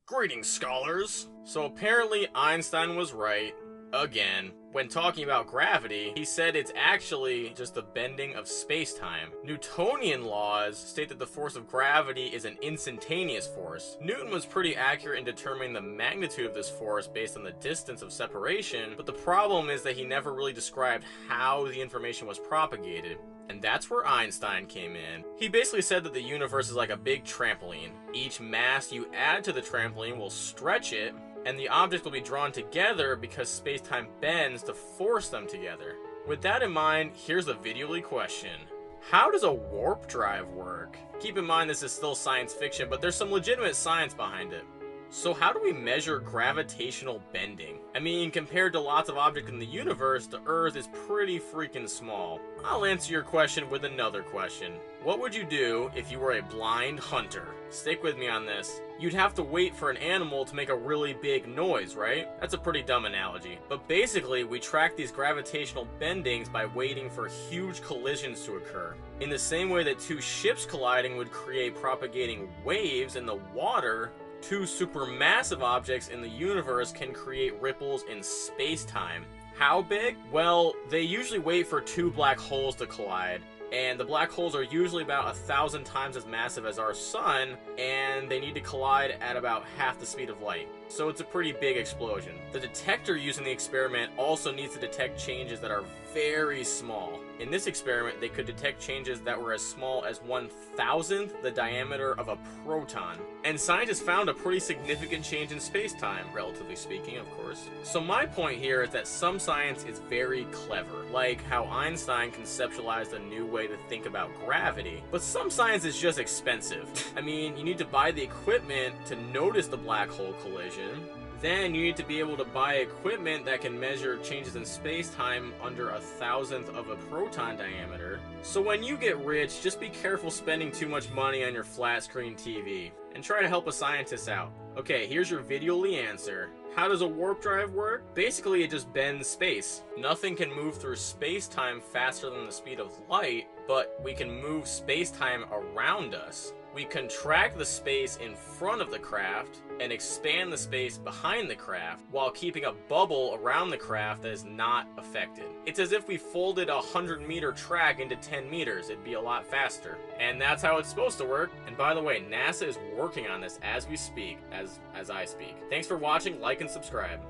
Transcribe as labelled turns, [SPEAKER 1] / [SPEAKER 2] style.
[SPEAKER 1] Greetings, scholars! So apparently Einstein was right, again. When talking about gravity, he said it's actually just the bending of space-time. Newtonian laws state that the force of gravity is an instantaneous force. Newton was pretty accurate in determining the magnitude of this force based on the distance of separation, but the problem is that he never really described how the information was propagated. And that's where Einstein came in. He basically said that the universe is like a big trampoline. Each mass you add to the trampoline will stretch it, and the objects will be drawn together because space-time bends to force them together. With that in mind, here's the video question. How does a warp drive work? Keep in mind this is still science fiction, but there's some legitimate science behind it. So how do we measure gravitational bending? I mean, compared to lots of objects in the universe, the Earth is pretty freaking small. I'll answer your question with another question. What would you do if you were a blind hunter? Stick with me on this. You'd have to wait for an animal to make a really big noise, right? That's a pretty dumb analogy. But basically, we track these gravitational bendings by waiting for huge collisions to occur. In the same way that two ships colliding would create propagating waves in the water, two supermassive objects in the universe can create ripples in space-time. How big? Well, they usually wait for two black holes to collide, and the black holes are usually about 1,000 times as massive as our sun, and they need to collide at about half the speed of light. So it's a pretty big explosion. The detector used in the experiment also needs to detect changes that are very small. In this experiment, they could detect changes that were as small as 1,000th the diameter of a proton. And scientists found a pretty significant change in space-time, relatively speaking, of course. So my point here is that some science is very clever, like how Einstein conceptualized a new way to think about gravity. But some science is just expensive. I mean, you need to buy the equipment to notice the black hole collision. Then you need to be able to buy equipment that can measure changes in space-time under 1,000th of a proton diameter. So when you get rich, just be careful spending too much money on your flat-screen TV, and try to help a scientist out. Okay, here's your video-ly answer. How does a warp drive work? Basically, it just bends space. Nothing can move through space-time faster than the speed of light, but we can move space-time around us. We contract the space in front of the craft and expand the space behind the craft while keeping a bubble around the craft that is not affected. It's as if we folded a 100-meter track into 10 meters. It'd be a lot faster. And that's how it's supposed to work. And by the way, NASA is working on this as we speak, as I speak. Thanks for watching, like and subscribe.